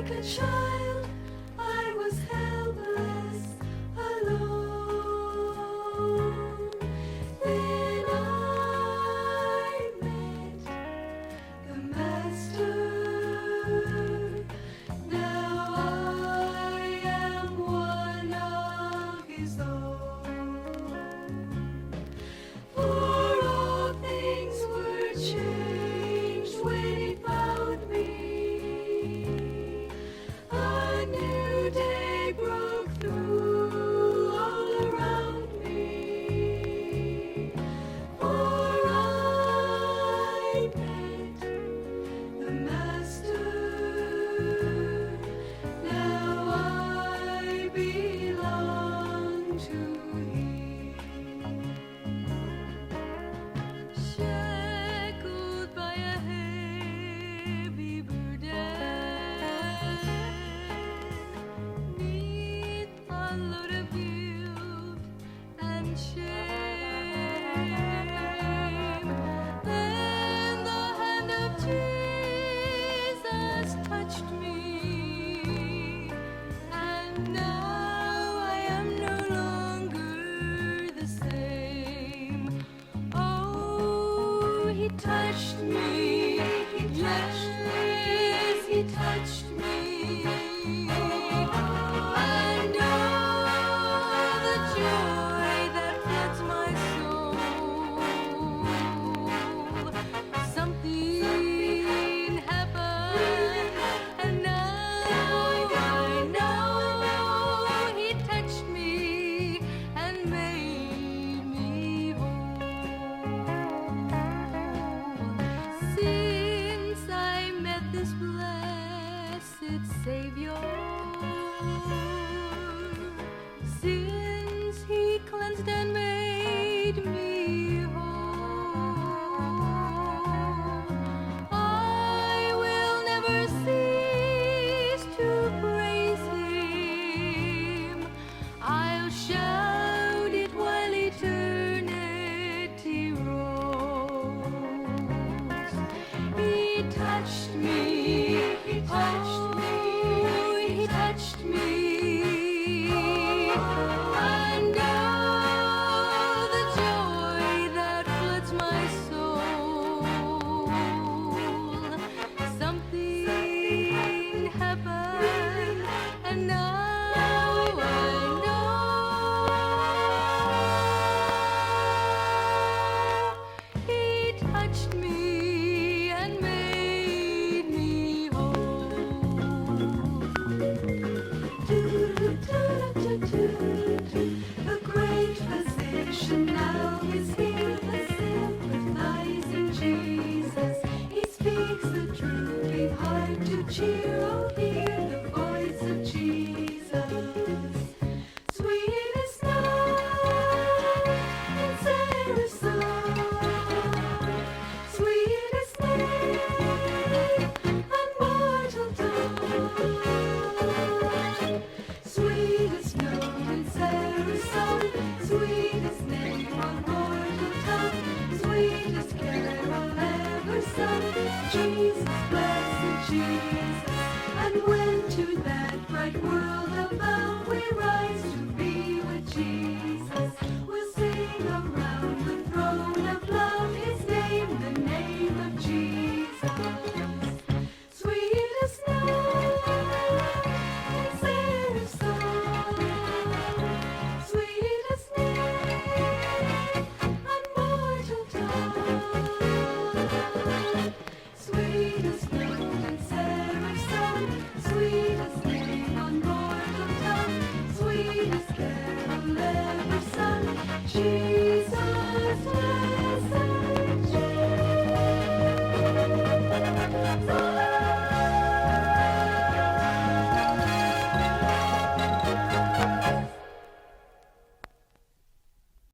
like a child, I was helpless, alone. Then I met the Master. Now I am one of His own. For all things were changed when He found me. A new day broke through all around me. For I met the Master. Now I belong to Him. Shackled by a heavy burden, 'neath a load of guilt and shame, then the hand of Jesus touched me, and now I am no longer the same. Oh, He touched me. Yes, He touched me. And oh, the joy that floods my soul. Something happened, and now I know He touched me and made me whole. Since I met this blessed Savior, since He cleansed and made me whole, I will never cease to praise Him. I'll shout it while eternity rolls. He touched me. He touched me. He touched me. And oh, the joy that floods my soul. Something happened, and now I know He touched me and made me whole. The great physician now is here, sympathizing Jesus. He speaks the truth, give heart to cheer. Oh, hear the voice of Jesus. Sweet as snow in Sarasota, sweet as name on mortal dawn. Sweetest note in Sarasota, sweetest name on mortal tongue, sweetest carol ever sung. Jesus, blessed Jesus. And when to that bright world above we rise